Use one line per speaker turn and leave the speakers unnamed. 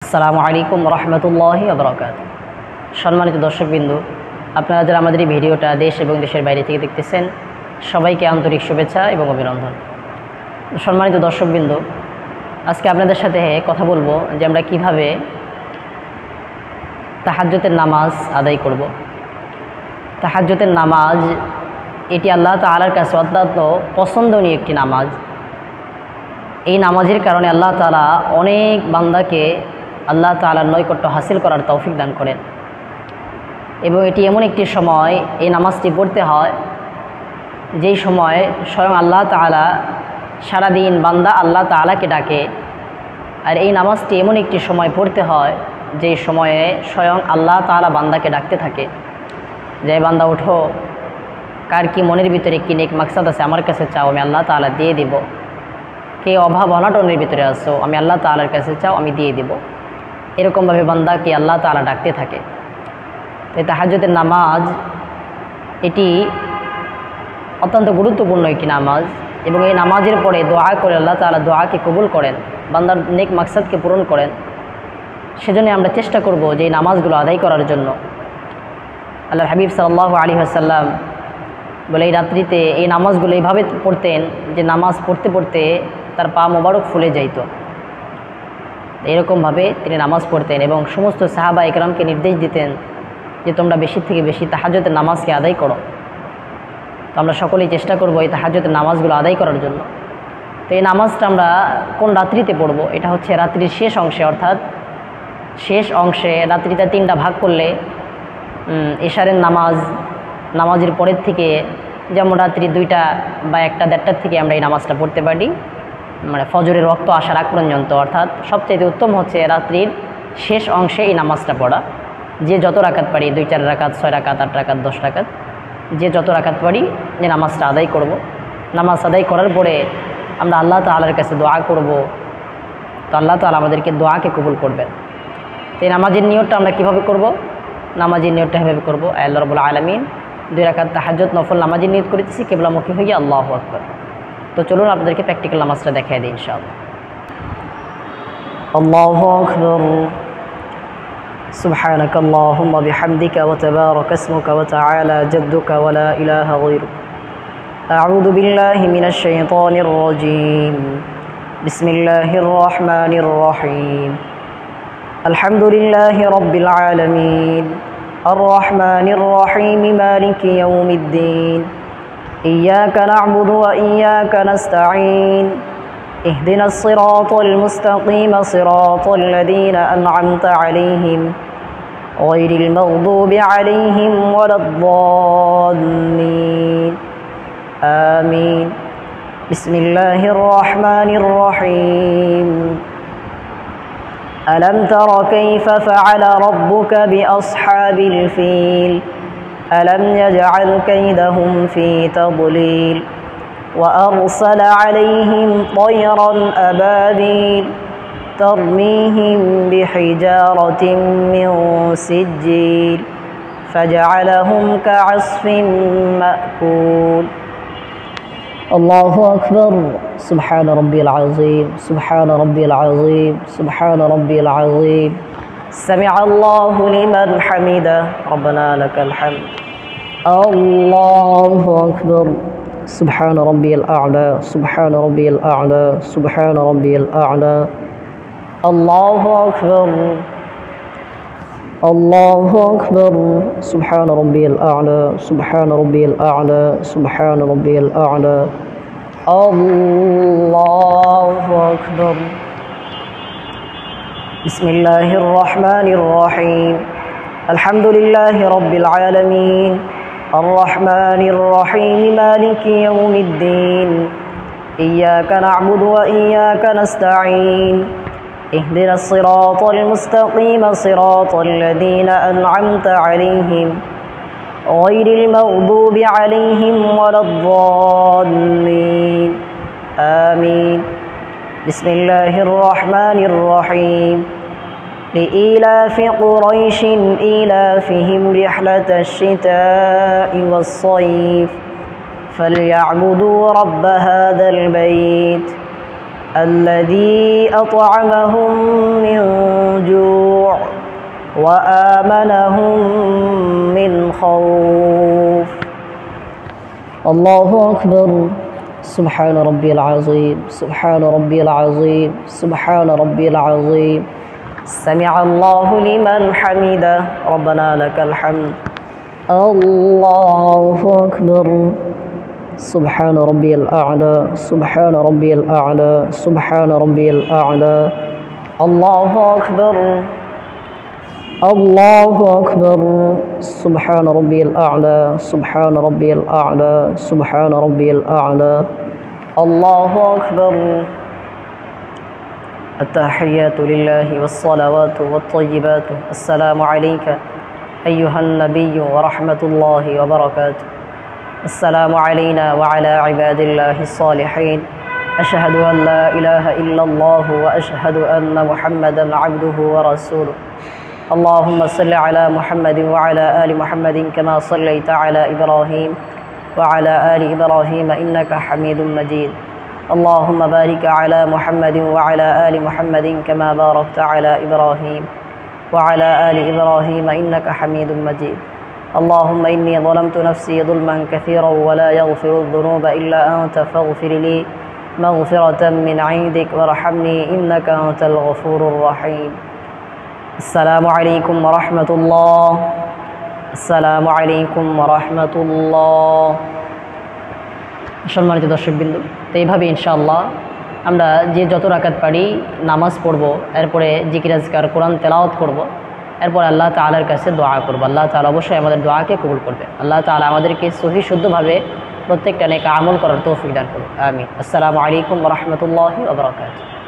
আসসালামু আলাইকুম রহমতুল্লাহি ওয়া বারাকাতুহু। সম্মানিত দর্শকবৃন্দ, আপনারা যারা আমাদের এই ভিডিওটা দেশ এবং দেশের বাইরে থেকে দেখতেছেন, সবাইকে আন্তরিক শুভেচ্ছা এবং অভিনন্দন। সম্মানিত দর্শকবৃন্দ, আজকে আপনাদের সাথে কথা বলবো যে আমরা কিভাবে তাহাজ্জুদের নামাজ আদায় করব। তাহাজ্জুদের নামাজ এটি আল্লাহ তাআলার কাছে অত্যন্ত পছন্দনীয় একটি নামাজ। এই নামাজের কারণে আল্লাহ তাআলা অনেক বান্দাকে আল্লাহ তাআলার নৈকট্য হাসিল করার তৌফিক দান করেন এবং এটি এমন একটি সময় এই নামাজটি পড়তে হয় যেই সময় স্বয়ং আল্লাহ তাআলা সারাদিন বান্দা আল্লাহ তাআলাকে ডাকে। আর এই নামাজটি এমন একটি সময় পড়তে হয় যেই সময়ে স্বয়ং আল্লাহ তাআলা বান্দাকে ডাকতে থাকে, যে বান্দা ওঠো, কার কি মনের ভিতরে কি নেক মাকসাদ আছে আমার কাছে চাও, আমি আল্লাহ তাআলা দিয়ে দিব। কে অভাব অনাটনের ভিতরে আসো, আমি আল্লাহ তাআলার কাছে চাও, আমি দিয়ে দিব। এরকমভাবে বান্দাকে আল্লাহ তাআলা ডাকতে থাকে। তাই তাহাজ্জুদের নামাজ এটি অত্যন্ত গুরুত্বপূর্ণ একটি নামাজ এবং এই নামাজের পরে দোয়া করে আল্লাহ তাআলা দোয়াকে কবুল করেন, বান্দার নেক মাকসাদকে পূরণ করেন। সেজন্য আমরা চেষ্টা করব যে এই নামাজগুলো আদায় করার জন্য। আল্লাহর হাবিব সাল্লাল্লাহু আলাইহি ওয়াসাল্লাম বলে এই রাত্রিতে এই নামাজগুলো এইভাবে পড়তেন যে নামাজ পড়তে পড়তে তার পা মোবারক ফুলে যাইত। এরকমভাবে তিনি নামাজ পড়তেন এবং সমস্ত সাহাবা ইকরামকে নির্দেশ দিতেন যে তোমরা বেশি থেকে বেশি তাহাজ্জুদের নামাজকে আদায় করো। তো আমরা সকলেই চেষ্টা করব এই তাহাজ্জুদের নামাজগুলো আদায় করার জন্য। তো এই নামাজটা আমরা কোন রাত্রিতে পড়ব? এটা হচ্ছে রাত্রির শেষ অংশে, অর্থাৎ শেষ অংশে রাত্রিটা তিনটা ভাগ করলে এশারের নামাজের পরের থেকে, যেমন রাত্রি 2টা বা 1টা 1:30টার থেকে আমরা এই নামাজটা পড়তে পারি, মানে ফজরের রক্ত আসার আগ পর্যন্ত। অর্থাৎ সবচেয়ে উত্তম হচ্ছে রাত্রির শেষ অংশে এই নামাজটা পড়া। যে যত রাকাত পারি, 2-4 রাকাত, 6 রাকাত, 8 রাকাত, 10 রাকাত, যে যত রাকাত পারি যে নামাজটা আদায় করব। নামাজ আদায় করার পরে আমরা আল্লাহ তাআলার কাছে দোয়া করব, তো আল্লাহ তাআলা আমাদেরকে দোয়াকে কবুল করবেন। তো এই নামাজের নিয়তটা আমরা কীভাবে করব? নামাজের নিয়তটা এভাবে করব, আল্লাহ রাব্বুল আলামিন 2 রাকাত তাহাজ্জুদ নফল নামাজের নিয়ত করেছি, কিবলামুখী হয়ে আল্লাহু আকবার। তো চলুন আপনাদেরকে প্র্যাকটিক্যাল নামাজটা দেখাই দিই ইনশাআল্লাহ। আল্লাহু আকবার। সুবহানাকা আল্লাহুম্মা বিহামদিকা ওয়া তাবারাকা ইসমুকা ওয়া তাআলা জাদ্দুকা ওয়া লা ইলাহা গায়রুক। আউযু বিল্লাহি মিনাশ শাইতানির রাজীম। বিসমিল্লাহির রহমানির রহিম। আলহামদুলিল্লাহি রাব্বিল আলামিন। আর-রহমানির রহিম। মালিকি ইয়াউমিদ্দিন। إياك نعبد وإياك نستعين. اهدنا الصراط المستقيم صراط الذين أنعمت عليهم غير المغضوب عليهم ولا الضالين. آمين. بسم الله الرحمن الرحيم. ألم تر كيف فعل ربك بأصحاب الفيل؟ ألم يجعل كيدهم في تضليل وأرسل عليهم طيرا أبابيل ترميهم بحجارة من سجيل فجعلهم كعصف مأكول. الله أكبر. سبحان ربي العظيم. سبحان ربي العظيم. سبحان ربي العظيم. سمع الله لمن حمده. ربنا لك الحمد. الله أكبر. سبحان ربي الأعلى. سبحان ربي الأعلى. سبحان ربي الأعلى. الله أكبر. الله أكبر. سبحان ربي الأعلى. سبحان ربي الأعلى. سبحان ربي الأعلى. الله أكبر. بسم الله الرحمن الرحيم. الحمد لله رب العالمين. الرحمن الرحيم. مالك يوم الدين. إياك نعبد وإياك نستعين. اهدنا الصراط المستقيم صراط الذين أنعمت عليهم غير المغضوب عليهم ولا الضالين. آمين. بسم الله الرحمن الرحيم. لإيلاف قريش إيلافهم رحلة الشتاء والصيف فليعبدوا رب هذا البيت الذي أطعمهم من جوع وآمنهم من خوف الله أكبر سبحان ربي العظيم سبحان ربي العظيم سبحان ربي العظيم سمع الله لمن حمده ربنا لك الحمد الله أكبر سبحان ربي الأعلى سبحان ربي الأعلى سبحان ربي الأعلى الله أكبر الله أكبر سبحان ربي الأعلى سبحان ربي الأعلى سبحان ربي الأعلى الله أكبر التحيات لله والصلوات والطيبات السلام عليك أيها النبي ورحمة الله وبركاته السلام علينا وعلى عباد الله الصالحين أشهد أن لا إله إلا الله وأشهد أن محمدا عبده ورسوله اللهم صل على محمد وعلى آل محمد كما صليت على إبراهيم وعلى آل إبراهيم إنك حميد مجيد اللهم بارك على محمد وعلى آل محمد كما باركت على إبراهيم وعلى آل إبراهيم إنك حميد مجيد اللهم إني ظلمت نفسي ظلما كثيرا ولا يغفر الذنوب إلا أنت فاغفر لي مغفرة من عندك وارحمني إنك أنت الغفور الرحيم السلام عليكم ورحمة الله السلام عليكم ورحمة الله সম্মানিত দর্শকবৃন্দ, তো এইভাবে ইনশাআল্লাহ আমরা যে যত রাকাত পারি নামাজ পড়ব, এরপরে জিকির আজকার কোরআন তেলাওয়াত করব, এরপর আল্লাহ তাআলার কাছে দোয়া করব। আল্লাহ তাআলা অবশ্যই আমাদের দোয়াকে কবুল করবে। আল্লাহ তাআলা আমাদেরকে সহি শুদ্ধভাবে প্রত্যেকটা নেক আমল করার তৌফিক দান করুন। আমিন। আসসালামু আলাইকুম ওয়া রাহমাতুল্লাহি ওয়া বারাকাতুহু।